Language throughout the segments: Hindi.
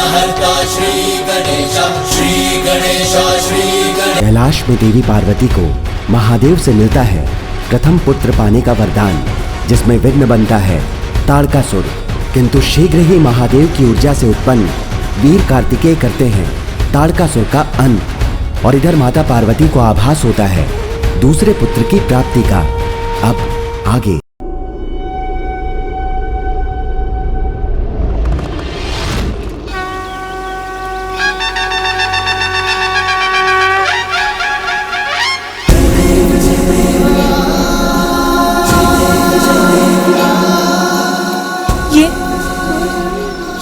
विघ्नहर्ता श्री गणेश, श्री गणेश, श्री गणेश। कैलाश में देवी पार्वती को महादेव से मिलता है प्रथम पुत्र पाने का वरदान, जिसमें विघ्न बनता है ताड़कासुर। किंतु शीघ्र ही महादेव की ऊर्जा से उत्पन्न वीर कार्तिकेय करते हैं ताड़कासुर का अंत, और इधर माता पार्वती को आभास होता है दूसरे पुत्र की प्राप्ति का। अब आगे।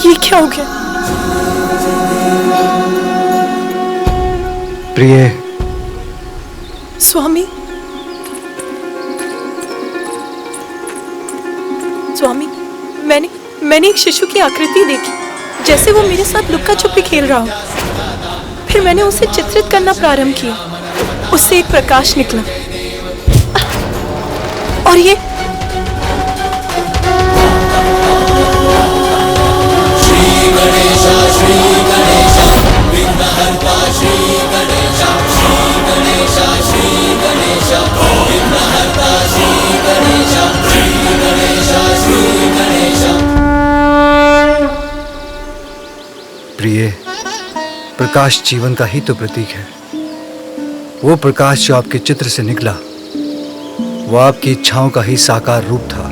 ये क्या हो गया? प्रिय। स्वामी, स्वामी, मैंने एक शिशु की आकृति देखी, जैसे वो मेरे साथ लुक्का छुपी खेल रहा हो। फिर मैंने उसे चित्रित करना प्रारंभ किया, उससे एक प्रकाश निकला, और ये श्री गणेश, विघ्नहर्ता श्री गणेश, श्री गणेश, श्री गणेश, विघ्नहर्ता श्री गणेश, श्री गणेश, श्री गणेश। प्रिय, प्रकाश जीवन का ही तो प्रतीक है। वो प्रकाश जो आपके चित्र से निकला, वो आपकी इच्छाओं का ही साकार रूप था,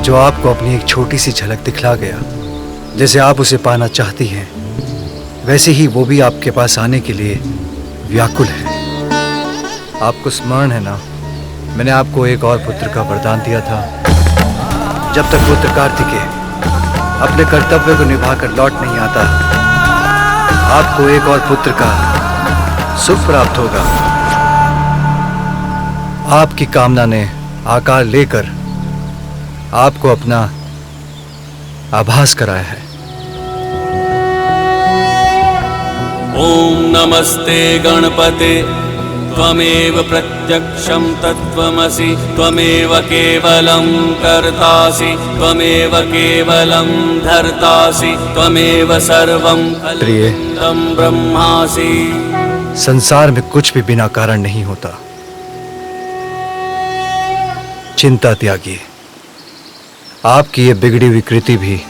जो आपको अपनी एक छोटी सी झलक दिखला गया। जैसे आप उसे पाना चाहती हैं, वैसे ही वो भी आपके पास आने के लिए व्याकुल है। आपको स्मरण है ना, मैंने आपको एक और पुत्र का वरदान दिया था। जब तक पुत्र कार्तिकेय अपने कर्तव्य को निभाकर लौट नहीं आता, आपको एक और पुत्र का सुख प्राप्त होगा। आपकी कामना ने आकार लेकर आपको अपना आभास कराया है। ओम नमस्ते गणपते, त्वमेव प्रत्यक्षं तत्त्वमसि, त्वमेव केवलं कर्तासि, त्वमेव केवलं धर्तासि, त्वमेव सर्वं खलुदं ब्रह्मासि। संसार में कुछ भी बिना कारण नहीं होता। चिंता त्यागिए। आपकी ये बिगड़ी हुई कृति भी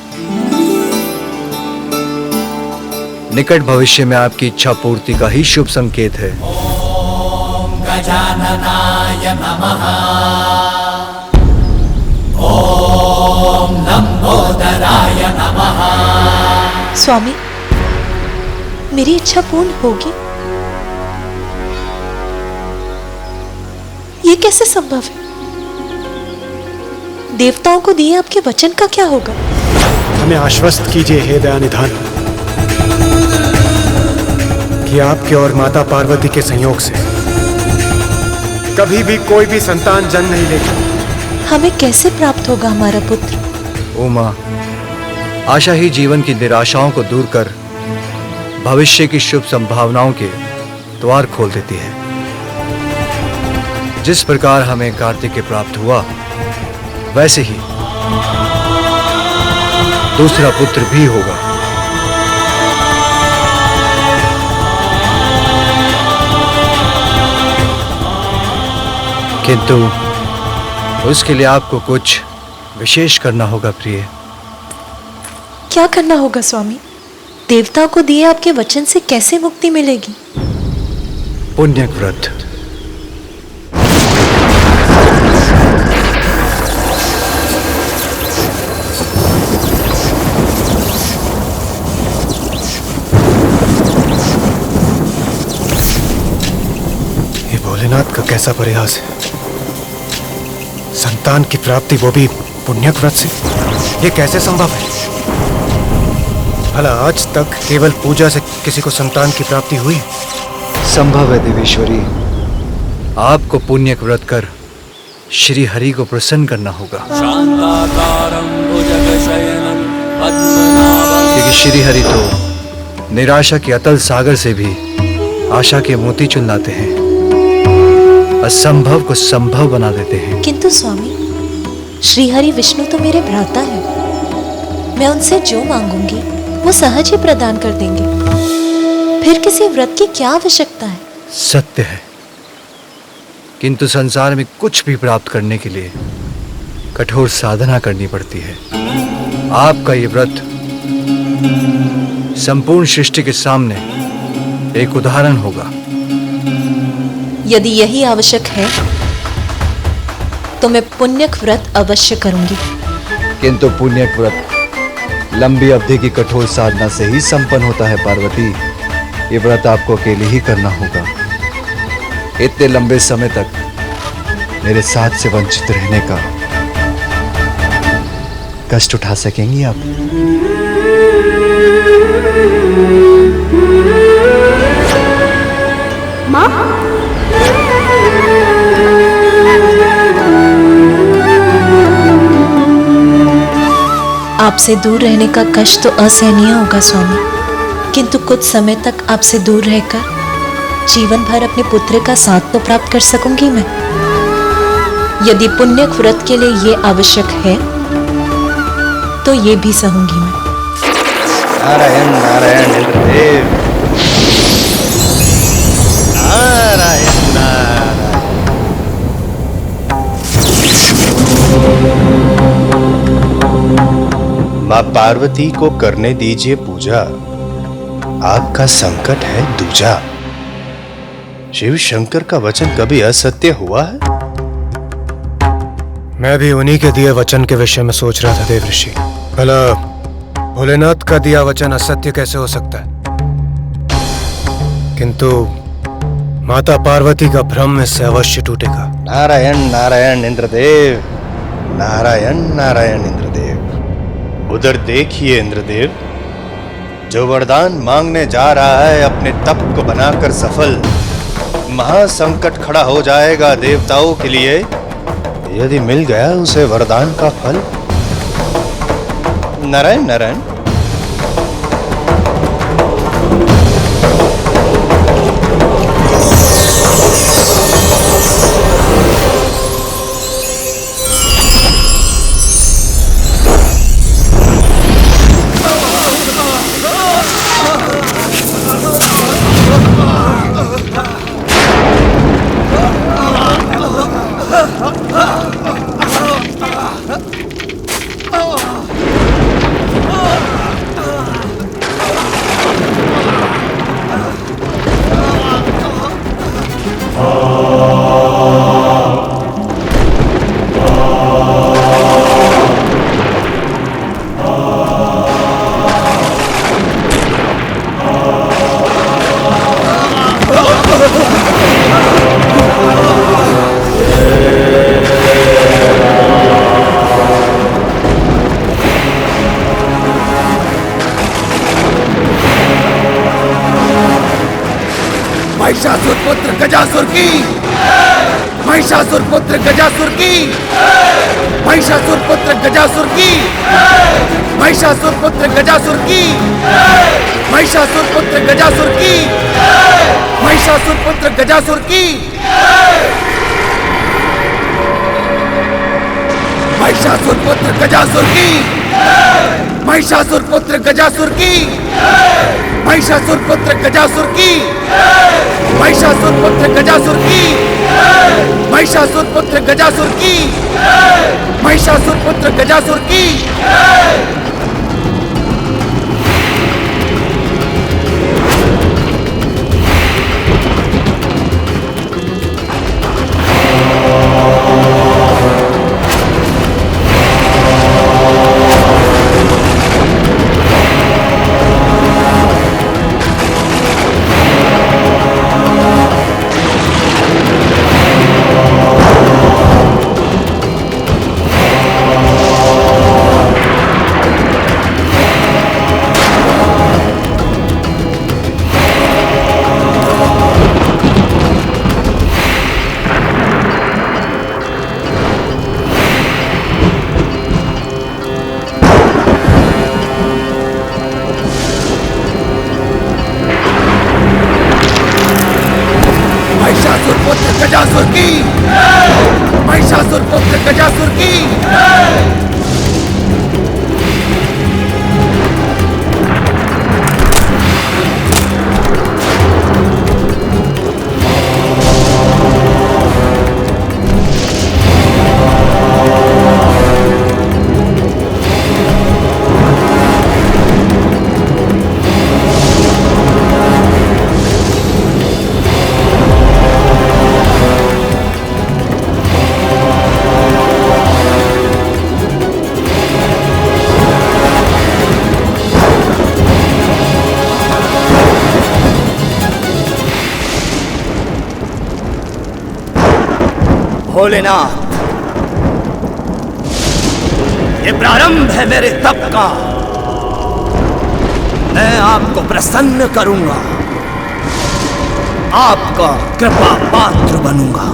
निकट भविष्य में आपकी इच्छा पूर्ति का ही शुभ संकेत है। ओम गजाननाय नमः, ओम लंबोदराय नमः। स्वामी, मेरी इच्छा पूर्ण होगी? ये कैसे संभव है? देवताओं को दिए आपके वचन का क्या होगा? हमें आश्वस्त कीजिए हे दयानिधान, कि आपके और माता पार्वती के संयोग से कभी भी कोई भी संतान जन्म नहीं लेगी। हमें कैसे प्राप्त होगा हमारा पुत्र? उमा, आशा ही जीवन की निराशाओं को दूर कर भविष्य की शुभ संभावनाओं के द्वार खोल देती है। जिस प्रकार हमें कार्तिकेय प्राप्त हुआ, वैसे ही दूसरा पुत्र भी होगा। किंतु उसके लिए आपको कुछ विशेष करना होगा प्रिय। क्या करना होगा स्वामी? देवताओं को दिए आपके वचन से कैसे मुक्ति मिलेगी? पुण्य व्रत। ये भोलेनाथ का कैसा प्रयास है। संतान की प्राप्ति, वो भी पुण्य व्रत से। ये कैसे संभव है? भला आज तक केवल पूजा से किसी को संतान की प्राप्ति हुई? संभव है देवेश्वरी। आपको पुण्य व्रत कर श्री हरि को प्रसन्न करना होगा, क्योंकि श्री हरि तो निराशा के अतल सागर से भी आशा के मोती चुन लाते हैं, असंभव को संभव बना देते हैं। किंतु स्वामी, श्रीहरि विष्णु तो मेरे भ्राता हैं। मैं उनसे जो मांगूंगी वो सहज ही प्रदान कर देंगे। फिर किसी व्रत की क्या आवश्यकता है? सत्य है, किंतु संसार में कुछ भी प्राप्त करने के लिए कठोर साधना करनी पड़ती है। आपका ये व्रत संपूर्ण सृष्टि के सामने एक उदाहरण होगा। यदि यही आवश्यक है तो मैं पुण्यक व्रत अवश्य करूंगी। किंतु पुण्यक व्रत लंबी अवधि की कठोर साधना से ही संपन्न होता है पार्वती। ये व्रत आपको अकेले ही करना होगा। इतने लंबे समय तक मेरे साथ से वंचित रहने का कष्ट उठा सकेंगी आप? माँ, आपसे दूर रहने का कष्ट तो असहनीय होगा स्वामी, किंतु कुछ समय तक आपसे दूर रहकर जीवन भर अपने पुत्र का साथ तो प्राप्त कर सकूंगी मैं। यदि पुण्यक व्रत के लिए ये आवश्यक है तो ये भी सहूंगी मैं। नारायण नारायण इंद्रदेव, नारायण नारायण। माँ पार्वती को करने दीजिए पूजा, आपका संकट है दूजा। शिव शंकर का वचन कभी असत्य हुआ है? मैं भी उन्हीं के दिए वचन के विषय में सोच रहा था देव ऋषि। भला भोलेनाथ का दिया वचन असत्य कैसे हो सकता है? किंतु माता पार्वती का भ्रम इससे अवश्य टूटेगा। नारायण नारायण इंद्रदेव, नारायण नारायण इंद्रदेव। उधर देखिए इंद्रदेव, जो वरदान मांगने जा रहा है अपने तप को बनाकर सफल, महासंकट खड़ा हो जाएगा देवताओं के लिए यदि मिल गया उसे वरदान का फल। नारायण नारायण। महिषासुर पुत्र गजासुर की, महिषासुर पुत्र गजासुर की, महिषासुर पुत्र गजासुर की, महिषासुर पुत्र गजासुर की, महिषासुर पुत्र गजासुर की, महिषासुर पुत्र गजासुर की, महिषासुर पुत्र गजासुर की, महिषासुर पुत्र गजासुर की, महिषासुर पुत्र गजासुर की, महिषासुर पुत्र गजासुर की, महिषासुर पुत्र गजासुर की, महिषासुर पुत्र गजासुर की। गजासुर की, महिषासुर पुत्र गजासुर की। भोलेनाथ, ये प्रारंभ है मेरे तप का। मैं आपको प्रसन्न करूंगा, आपका कृपा पात्र बनूंगा।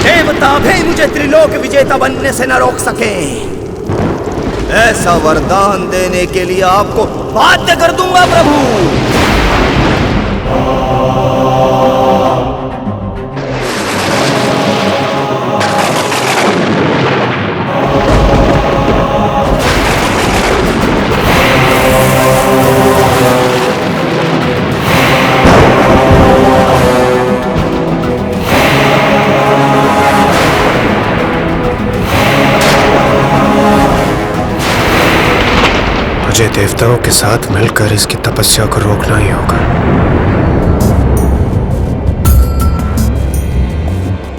देवता भी मुझे त्रिलोक विजेता बनने से न रोक सके। ऐसा वरदान देने के लिए आपको बाध्य कर दूंगा प्रभु। मुझे देवताओं के साथ मिलकर इसकी तपस्या को रोकना ही होगा।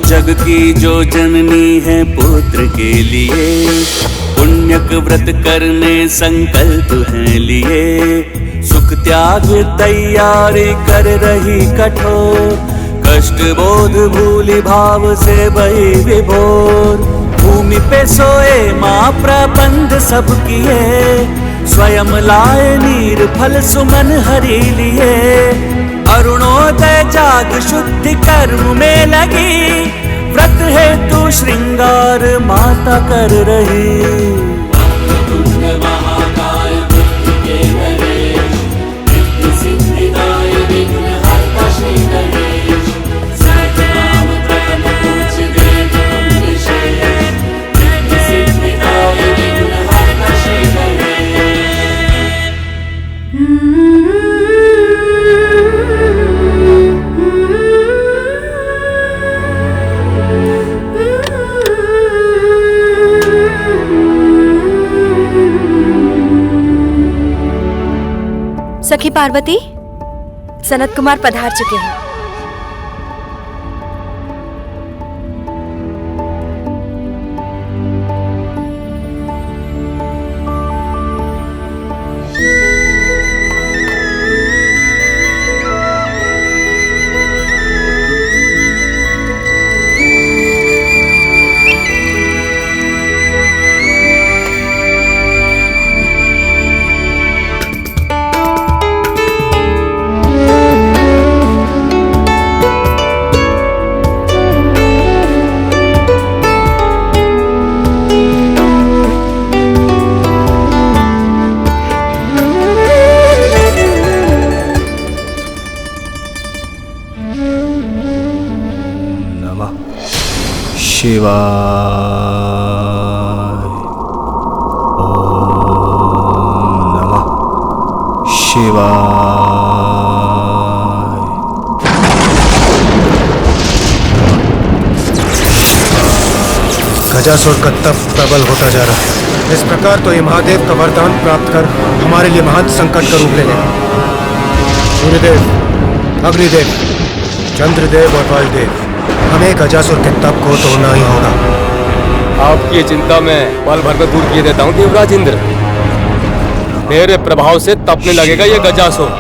जग की जो जननी है पुत्र के लिए, पुण्यक व्रत करने संकल्प है लिए। सुख त्याग तैयारी कर रही कठोर, कष्ट बोध भूली भाव से बही विभोर। भूमि पे सोए माँ प्रबंध सब किए, स्वयं लाए नीर फल सुमन हरि लिए। अरुणोदय जाग शुद्धि कर्म में लगी, व्रत हेतु श्रृंगार माता कर रही। सखी पार्वती, सनत कुमार पधार चुके हैं। शिवाय। ओम नमः शिवाय। गजासुर का तप प्रबल होता जा रहा है। इस प्रकार तो ये महादेव का वरदान प्राप्त कर हमारे लिए महान संकट का रूप ले लेगा। सूर्यदेव, अग्निदेव, चंद्रदेव और वायुदेव, हमें गजासुर के तप को तोड़ना ही होगा। आपकी चिंता में पल भर में दूर किए देता हूँ देवराज इंद्र। मेरे प्रभाव से तपने लगेगा ये गजासुर।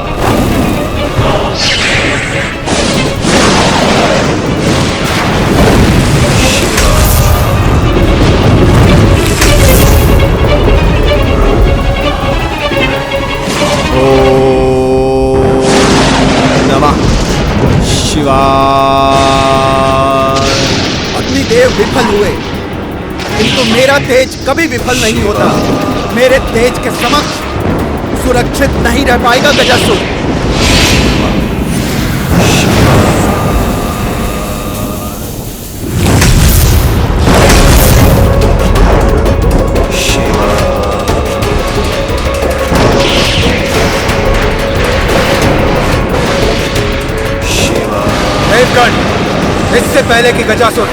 अग्निदेव विफल हुए, किंतु मेरा तेज कभी विफल नहीं होता। मेरे तेज के समक्ष सुरक्षित नहीं रह पाएगा गजासुर। इससे पहले कि गजासुर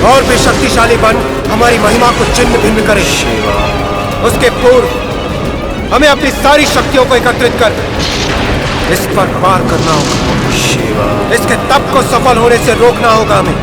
और भी शक्तिशाली बन हमारी महिमा को चिन्ह भिन्न करे, उसके पूर्व हमें अपनी सारी शक्तियों को एकत्रित कर इस पर पार करना होगा। इसके तप को सफल होने से रोकना होगा हमें।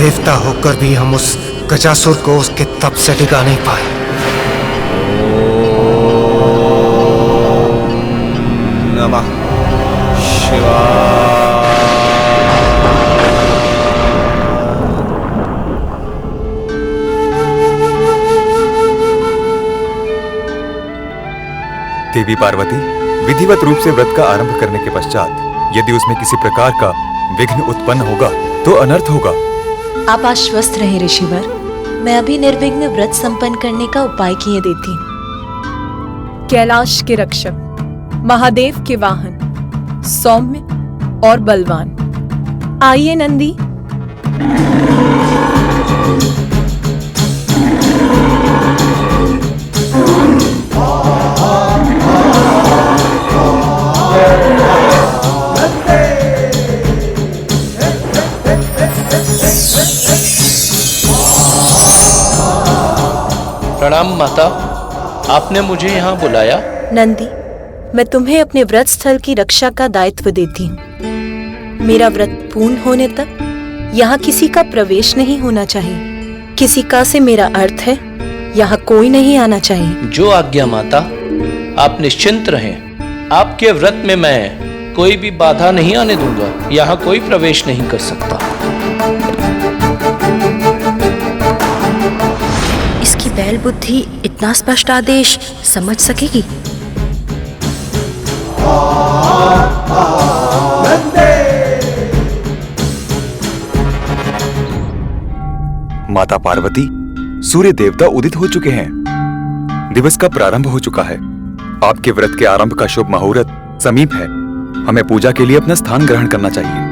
देवता होकर भी हम उस गजासुर को उसके तप से टिका नहीं पाए। नमः शिवाय। देवी पार्वती, विधिवत रूप से व्रत का आरंभ करने के पश्चात यदि उसमें किसी प्रकार का विघ्न उत्पन्न होगा तो अनर्थ होगा। आप आश्वस्त रहें ऋषिवर, मैं अभी निर्विघ्न व्रत संपन्न करने का उपाय किए देती हूँ। कैलाश के रक्षक, महादेव के वाहन, सौम्य और बलवान, आइए नंदी। प्रणाम माता, आपने मुझे यहाँ बुलाया? नंदी, मैं तुम्हें अपने व्रत स्थल की रक्षा का दायित्व देती हूँ। मेरा व्रत पूर्ण होने तक यहाँ किसी का प्रवेश नहीं होना चाहिए। किसी का से मेरा अर्थ है यहाँ कोई नहीं आना चाहिए। जो आज्ञा माता, आप निश्चिंत रहें। आपके व्रत में मैं कोई भी बाधा नहीं आने दूंगा। यहाँ कोई प्रवेश नहीं कर सकता। इसकी बैल बुद्धि इतना स्पष्ट आदेश समझ सकेगी? माता पार्वती, सूर्य देवता उदित हो चुके हैं। दिवस का प्रारंभ हो चुका है। आपके व्रत के आरंभ का शुभ मुहूर्त समीप है। हमें पूजा के लिए अपना स्थान ग्रहण करना चाहिए।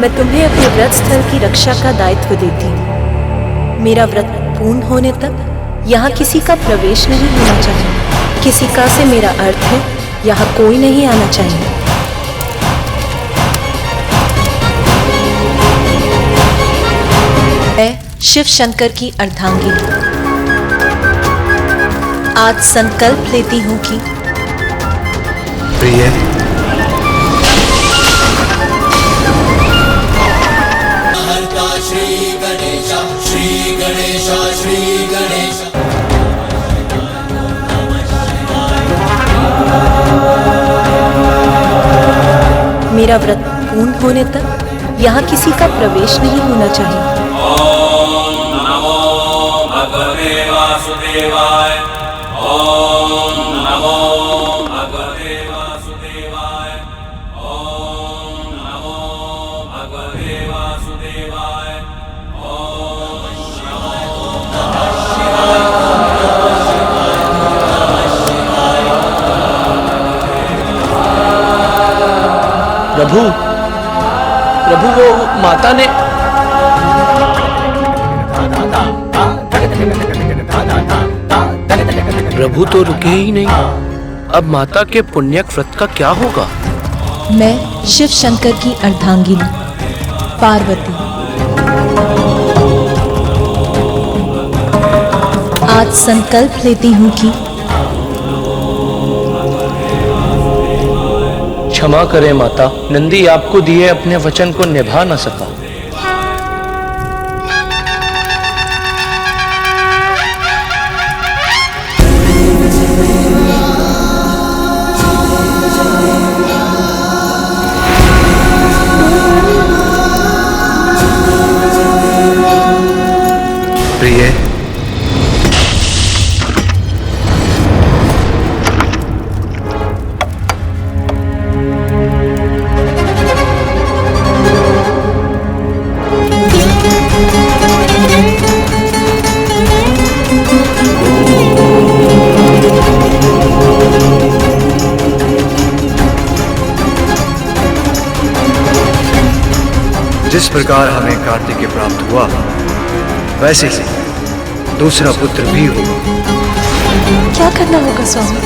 मैं तुम्हें अपने व्रत स्थल की रक्षा का दायित्व देती हूँ। मेरा व्रत पूर्ण होने तक यहाँ किसी का प्रवेश नहीं होना चाहिए। किसी का से मेरा अर्थ है यहाँ कोई नहीं आना चाहिए। मैं शिव शंकर की अर्धांगिनी आज संकल्प लेती हूँ कि प्रिय, श्री गणेश श्री गणेश श्री गणेश। मेरा व्रत पूर्ण होने तक यहाँ किसी का प्रवेश नहीं होना चाहिए। ओम नमो भगवते वासुदेवाय। ओम नमो भगवते वासुदेवाय। ओम नमो भगवते वासुदेवाय। ओम प्रभु, प्रभु वो माता ने प्रभु तो रुके ही नहीं। अब माता के पुण्यक व्रत का क्या होगा? मैं शिव शंकर की अर्धांगिनी पार्वती आज संकल्प लेती हूँ कि क्षमा करें माता, नंदी आपको दिए अपने वचन को निभा न सका। प्रिय, जिस प्रकार हमें कार्तिकेय प्राप्त हुआ, वैसे ही दूसरा पुत्र भी होगा। क्या करना होगा स्वामी?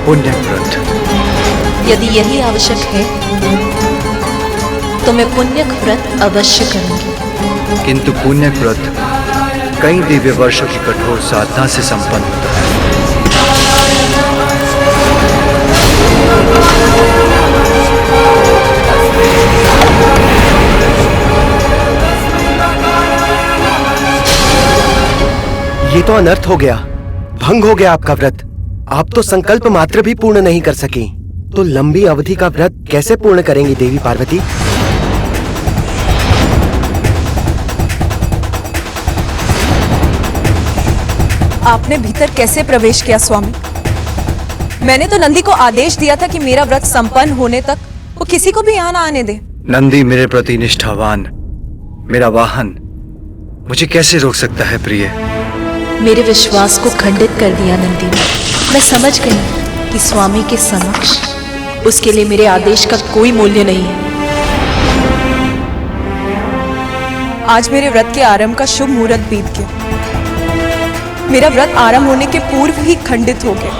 पुण्य व्रत। यदि यही आवश्यक है तो मैं पुण्यक व्रत अवश्य करूंगी। किंतु पुण्य व्रत कई दिव्य वर्षों की कठोर साधना से संपन्न होता है। ये तो अनर्थ हो गया, भंग हो गया आपका व्रत। आप तो संकल्प मात्र भी पूर्ण नहीं कर सकी, तो लंबी अवधि का व्रत कैसे पूर्ण करेंगी देवी पार्वती? आपने भीतर कैसे प्रवेश किया स्वामी? मैंने तो नंदी को आदेश दिया था कि मेरा व्रत संपन्न होने तक वो किसी को भी यहाँ ना आने दे। नंदी मेरे प्रति निष्ठावान, मेरा वाहन, मुझे कैसे रोक सकता है प्रिय? मेरे विश्वास को खंडित कर दिया नंदी ने। मैं समझ गई कि स्वामी के समक्ष उसके लिए मेरे आदेश का कोई मूल्य नहीं है। आज मेरे व्रत के आरंभ का शुभ मुहूर्त बीत गया। मेरा व्रत आरंभ होने के पूर्व ही खंडित हो गया।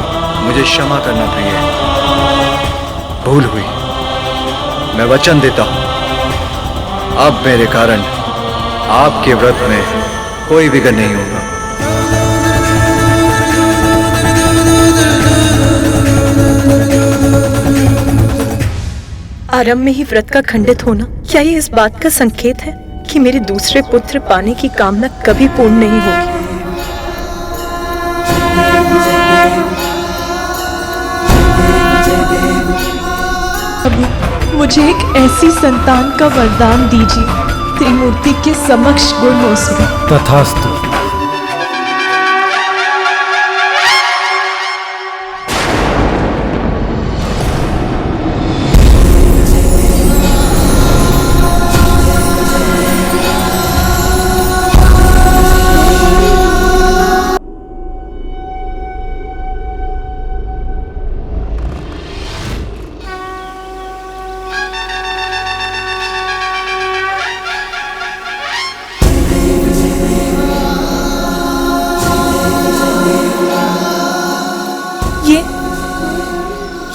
मुझे क्षमा करना प्रिय, भूल हुई। मैं वचन देता हूं, अब मेरे कारण आपके व्रत में कोई विघ्न नहीं होगा। आरंभ में ही व्रत का खंडित होना, क्या ये इस बात का संकेत है कि मेरे दूसरे पुत्र पाने की कामना कभी पूर्ण नहीं होगी? मुझे एक ऐसी संतान का वरदान दीजिए, त्रिमूर्ति के समक्ष गुण हो सके। तथास्तु।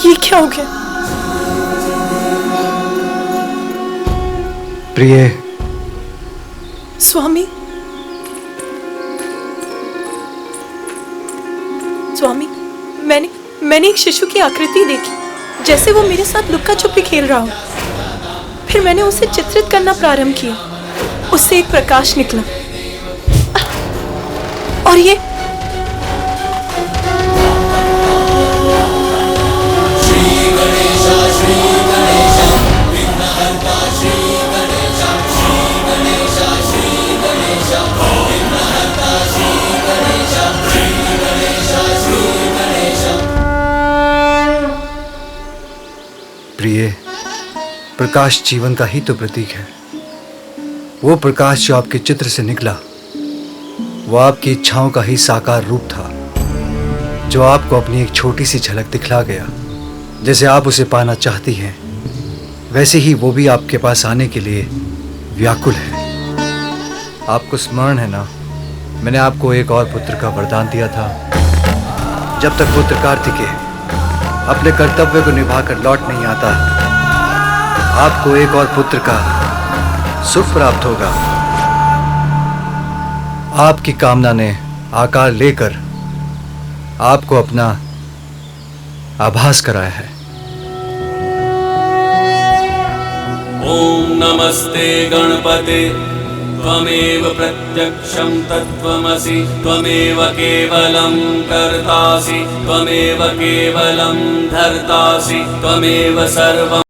ये क्या हो गया? प्रिय, स्वामी, स्वामी, मैंने एक शिशु की आकृति देखी, जैसे वो मेरे साथ लुक्का छुपी खेल रहा हो। फिर मैंने उसे चित्रित करना प्रारंभ किया। उससे एक प्रकाश निकला और ये प्रिय, प्रकाश जीवन का ही तो प्रतीक है। वो प्रकाश जो आपके चित्र से निकला, वो आपकी इच्छाओं का ही साकार रूप था, जो आपको अपनी एक छोटी सी झलक दिखला गया। जैसे आप उसे पाना चाहती हैं, वैसे ही वो भी आपके पास आने के लिए व्याकुल है। आपको स्मरण है ना, मैंने आपको एक और पुत्र का वरदान दिया था। जब तक पुत्र कार्तिकेय अपने कर्तव्य को निभाकर लौट नहीं आता, आपको एक और पुत्र का सुख प्राप्त होगा। आपकी कामना ने आकार लेकर आपको अपना आभास कराया है। ओम नमस्ते गणपते त्वमेव प्रत्यक्षं तत्त्वमसि त्वमेव केवलं कर्तासि त्वमेव केवलं धर्तासि त्वमेव सर्वं